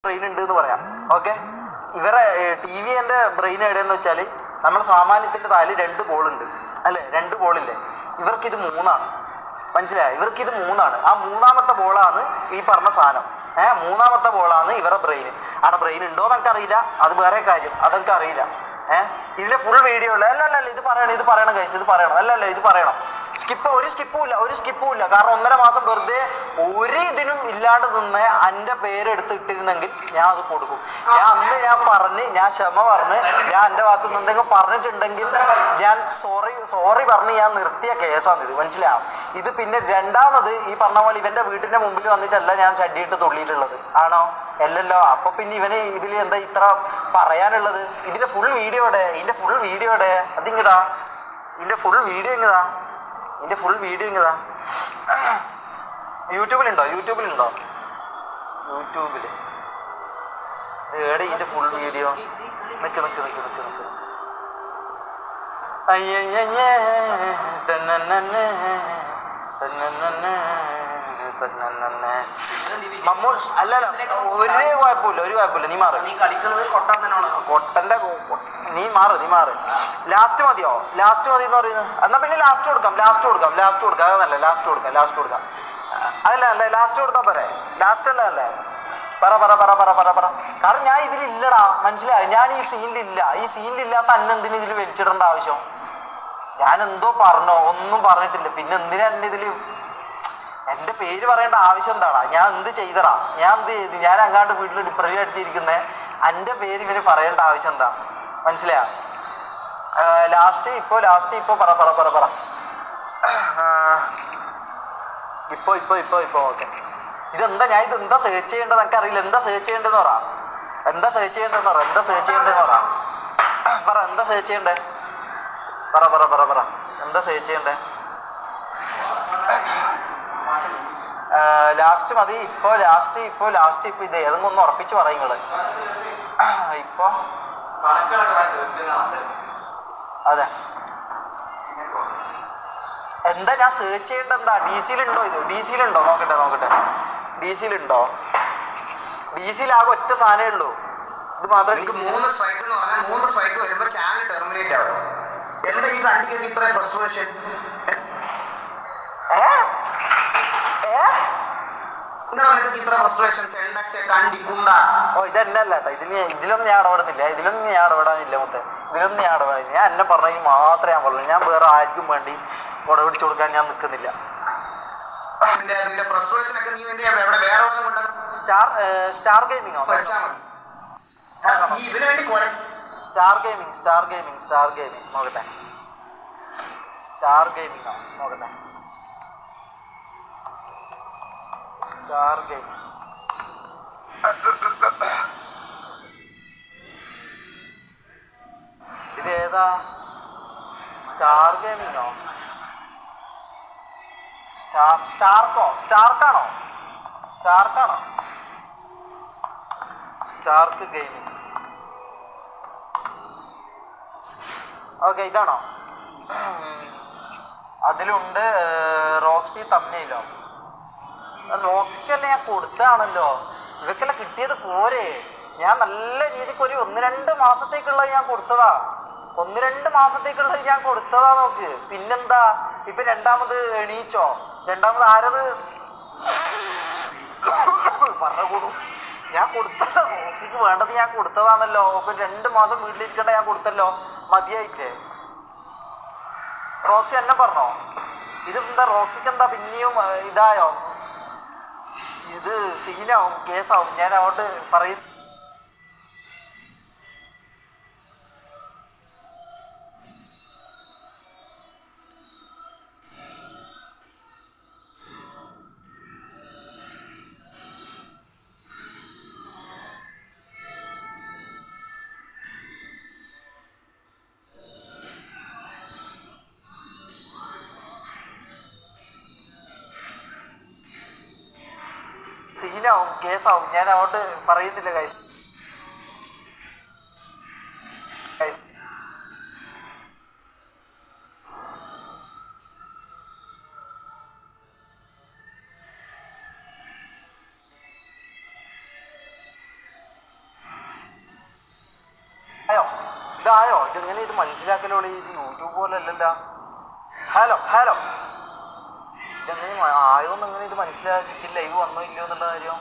Brain ഉണ്ട് എന്ന് പറയാം. ഓക്കെ, ഇവരെ ടി വി എൻ്റെ ബ്രെയിൻ എവിടെയെന്ന് വെച്ചാൽ നമ്മൾ സാമാന്യത്തിൻ്റെ താല് 2 ബോളുണ്ട് അല്ലേ, 2 ബോളില്ലേ, ഇവർക്കിത് 3ആണ്. മനസ്സിലായോ? ഇവർക്കിത് 3ആണ്. ആ 3ാമത്തെ ബോളാണ് ഈ പറഞ്ഞ സാധനം. 3ാമത്തെ ബോളാണ് ഇവരുടെ ബ്രെയിൻ. അവിടെ ബ്രെയിൻ ഉണ്ടോ എന്നൊക്കെ അറിയില്ല, അത് വേറെ കാര്യം, അതൊക്കെ അറിയില്ല. ഇതിലെ ഫുൾ വീഡിയോ ഉള്ള അല്ല ഇത് പറയണം ഗൈസ്, ഇത് പറയണം, അല്ല ഇത് പറയണം. ഒരു സ്കിപ്പും ഇല്ല. കാരണം 1.5 മാസം വെറുതെ ഒരു ഇതിനും ഇല്ലാണ്ട് നിന്ന് എൻ്റെ പേരെടുത്ത് ഇട്ടിരുന്നെങ്കിൽ ഞാൻ അത് കൊടുക്കും. അന്ന് ഞാൻ ക്ഷമ പറഞ്ഞ് ഞാൻ എൻ്റെ ഭാഗത്ത് നിന്ന് എന്തെങ്കിലും പറഞ്ഞിട്ടുണ്ടെങ്കിൽ ഞാൻ സോറി പറഞ്ഞ് ഞാൻ നിർത്തിയ കേസാണ് ഇത്. മനസ്സിലാവും? ഇത് പിന്നെ രണ്ടാമത് ഈ പറഞ്ഞ പോലെ ഇവൻ്റെ വീട്ടിൻ്റെ മുമ്പിൽ വന്നിട്ടല്ല ഞാൻ ചട്ടിയിട്ട് തുള്ളിയിട്ടുള്ളത്, ആണോ? അല്ലല്ലോ. അപ്പൊ പിന്നെ ഇവന് ഇതിൽ എന്താ ഇത്ര പറയാനുള്ളത്? ഇതിന്റെ ഫുൾ വീഡിയോ അതിങ്ങടാ, ഇതിന്റെ ഫുൾ വീഡിയോ ഇങ്ങതാ. യൂട്യൂബിലുണ്ടോ? ഏടെ ഇതിന്റെ ഫുൾ വീഡിയോ? നിക്ക് മമ്മൂ അല്ലല്ലോ, ഒരു കുഴപ്പമില്ല. നീ മാറ്, നീ കളിക്കുന്നത് കൊട്ടന്റെ നീ മാറ്. ലാസ്റ്റ് മതി എന്ന് പറയുന്നത്. എന്നാ പിന്നെ ലാസ്റ്റ് കൊടുക്കാം. അതല്ല, ലാസ്റ്റ് കൊടുക്കാം. അതല്ല, ലാസ്റ്റ് കൊടുത്താ പോരെ? ലാസ്റ്റ് അല്ലേ? പറ. കാരണം ഞാൻ ഇതിലില്ലടാ, മനസ്സിലായി? ഞാൻ ഈ സീനിലില്ലാത്ത അന്നെന്തിന് ഇതിൽ വലിച്ചിടേണ്ട ആവശ്യം? ഞാൻ എന്തോ പറഞ്ഞോ? ഒന്നും പറഞ്ഞിട്ടില്ല. പിന്നെ എന്തിനാ എന്നെ ഇതില് എൻ്റെ പേര് പറയേണ്ട ആവശ്യം എന്താടാ? ഞാൻ എന്ത് ചെയ്തടാ? ഞാൻ എന്ത് ചെയ്ത്? ഞാൻ അങ്ങാണ്ട് വീട്ടിൽ ഡിപ്രഷൻ അടിച്ചിരിക്കുന്നത് എൻ്റെ പേര് ഇവര് പറയേണ്ട ആവശ്യം എന്താ? മനസ്സിലായോ? ലാസ്റ്റ് ഇപ്പൊ പറ. ഇപ്പൊ ഓക്കെ. ഇതെന്താ സെർച്ച് ചെയ്യേണ്ടത്? എനിക്ക് അറിയില്ല. എന്താ സെർച്ച് ചെയ്യേണ്ടതെന്ന് പറ. എന്താ സെർച്ച് ചെയ്യേണ്ടേ? പറ. എന്താ സെർച്ച് ചെയ്യേണ്ടേ? എന്താ സെർച്ച് ചെയ്യണ്ടേ? ലാസ്റ്റ് മതി. ഇപ്പൊ ഇത് ഏതെങ്കിലും ഒന്ന് ഉറപ്പിച്ച് പറയുങ്ങള്. ഇപ്പൊ അതെ, എന്താ ഞാൻ സെർച്ച് ചെയ്യേണ്ട? എന്താ DC-ലുണ്ടോ? നോക്കട്ടെ. DC-ലുണ്ടോ? DC-ൽ ആകെ ഒറ്റ സാധനമേ ഉള്ളൂ. ഇത് മാത്രമേ. 3 സ്ട്രൈക്ക് എന്ന് പറഞ്ഞാൽ 3 സ്ട്രൈക്ക് വരുമ്പോ ചാനൽ ടെർമിനേറ്റ് ആവും. എന്താ ഈ കണ്ടിക്ക് ഇത്ര ഫ്രസ്ട്രേഷൻ? ഇത്ര ഫ്രസ്ട്രേഷൻ ഇതന്നല്ല കേട്ടോ. ഇതിലൊന്നും ഞാൻ ഇടപെടുന്നില്ല. മുത്തേ. ഇതിലൊന്നും ഞാൻ ഇടപെടുന്നില്ല. ഞാൻ എന്നെ പറഞ്ഞെങ്കിൽ മാത്രമേ ഞാൻ പറഞ്ഞു. ഞാൻ വേറെ ആർക്കും വേണ്ടി ഉടപിടിച്ചു കൊടുക്കാൻ ഞാൻ നിൽക്കുന്നില്ല. സ്റ്റാർ ഗെയിമിങ്ങോ? സ്റ്റാർ ഗെയിമിങ് നോക്കട്ടെ. സ്റ്റാർ ഗെയിമിങ്ങോ? നോക്കട്ടെ. സ്റ്റാർ ഗെയിമിങ് ഇതിലേതാ? സ്റ്റാർ ഗെയിമിങ്ങോ? സ്റ്റാർക്കാണോ? Stark gaming. ഓക്കെ, ഇതാണോ? അതിലുണ്ട് റോക്സി തമ്മിലോ. റോക്സിക്കല്ല ഞാൻ കൊടുത്താണല്ലോ. ഇവക്കെല്ലാം കിട്ടിയത് പോരെ? ഞാൻ നല്ല രീതിക്ക് ഒരു 1-2 മാസത്തേക്കുള്ളത് ഞാൻ കൊടുത്തതാ. 1-2 മാസത്തേക്കുള്ളത് ഞാൻ കൊടുത്തതാ. നോക്ക്. പിന്നെന്താ ഇപ്പൊ രണ്ടാമത് എണീച്ചോ? രണ്ടാമത് ആരത് പറഞ്ഞു? ഞാൻ കൊടുത്തതാ. റോക്സിക്ക് വേണ്ടത് ഞാൻ കൊടുത്തതാണല്ലോ. 2 മാസം വീട്ടിലിരിക്കേണ്ട ഞാൻ കൊടുത്തല്ലോ. മതിയായിട്ടേ. റോക്സി എന്നെ പറഞ്ഞോ? ഇത് എന്താ റോക്സിക്ക് എന്താ പിന്നെയും ഇതായോ? ഇത് സീനാവും, കേസാവും. ഞാൻ അങ്ങോട്ട് പറയും. സീനാവും, കേസാവും. ഞാൻ അങ്ങോട്ട് പറയുന്നില്ല കാര്യം. ആയോ ഇതായോ ഇതെങ്ങനെ ഇത് മനസ്സിലാക്കലോളി ഇത് യൂട്യൂബ് പോലെ അല്ലല്ലോ. ഹലോ ഹലോ ഇതെങ്ങനെ ആയോന്ന് എങ്ങനെ ഇത് മനസ്സിലാക്കിക്കില്ല ലൈവ് വന്നോ ഇല്ലയോ എന്നുള്ള കാര്യം.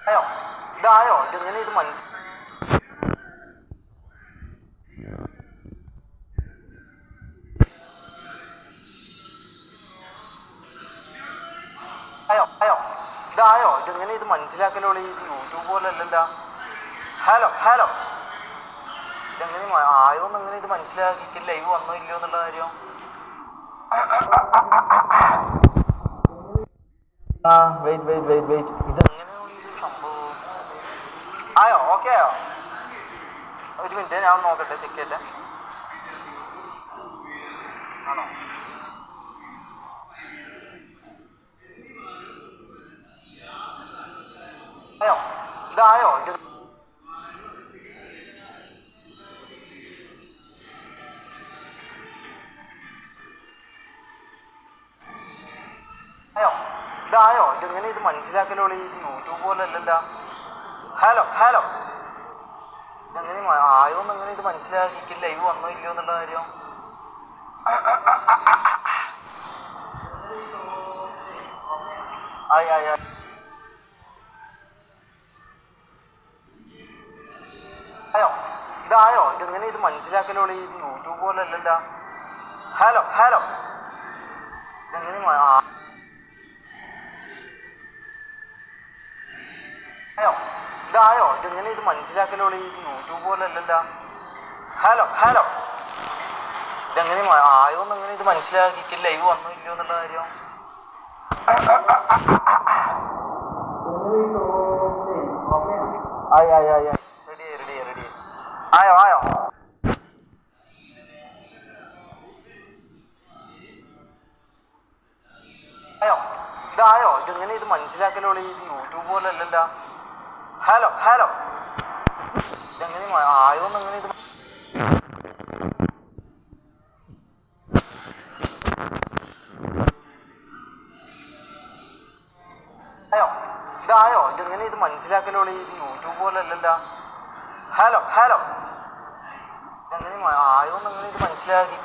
ആയോ ഇതായോ ഇതെങ്ങനെ ഇത് മനസ്സിലായോ ആയോ ഇതായോ ഇതെങ്ങനെ ഇത് മനസ്സിലാക്കലോളി ഇത് യൂട്യൂബ് പോലെ അല്ലല്ലോ. ഹലോ ഹലോ ഇതെങ്ങനെ ആയോന്ന് എങ്ങനെ ഇത് മനസ്സിലാക്കിക്കില്ല ലൈവ് വന്നോ ഇല്ലയോ എന്നുള്ള കാര്യം. വെയിറ്റ് ഇതെങ്ങനെയാണ് ഇത് സംഭവം. ആയോ ഓക്കെ ആയോ ഒരു മിനിറ്റ് ഞാൻ നോക്കട്ടെ ചെക്ക് ചെയ്യട്ടെ. ആണോ ആയോ ഇതായോ ഇത് ആയോ ഇതായോ ഇതെങ്ങനെ ഇത് മനസ്സിലാക്കലോളി ഇത് യൂട്യൂബ് പോലെ അല്ലല്ലോ. ഹലോ ഹലോ ഇതെങ്ങനെ ആയോന്ന് എങ്ങനെ ഇത് മനസ്സിലാക്കിക്കില്ല ലൈവ് വന്നോ ഇല്ലയോ എന്നുള്ള കാര്യം. ആയി ആയോ ഇതായോ ഇതെങ്ങനെ ഇത് മനസ്സിലാക്കലോളി ഇത് യൂട്യൂബ് പോലെ അല്ലല്ലോ. ഹലോ ഹലോ ഇതെങ്ങനെ ആയോ ഇതായോ ഇതെങ്ങനെ ഇത് മനസ്സിലാക്കലോളി ഇത് യൂട്യൂബ് പോലെ അല്ലല്ലോ. ഹലോ ഹലോ ഇതെങ്ങനെ ആയോന്ന് എങ്ങനെ ഇത് മനസ്സിലാക്കിക്കില്ല ലൈവ് വന്നോ ഇല്ലയോ എന്നുള്ള കാര്യം. ആയി റെഡി ആയോ ആയോ ആയോ ഇതായോ ഇതെങ്ങനെ ഇത് മനസ്സിലാക്കലോളി ഇത് യൂട്യൂബ് പോലെ അല്ലല്ലോ. ഹലോ ഹലോ ഇതെങ്ങനെ ആയോന്ന് എങ്ങനെ ഇത് ആയോ ഇതായോ ഇതെങ്ങനെ ഇത് മനസ്സിലാക്കലോളി ഇത് യൂട്യൂബ് പോലെ അല്ലല്ലോ. ഹലോ ഹലോ ഇതെങ്ങനെ ആയോന്ന് എങ്ങനെ ഇത് മനസ്സിലാക്കി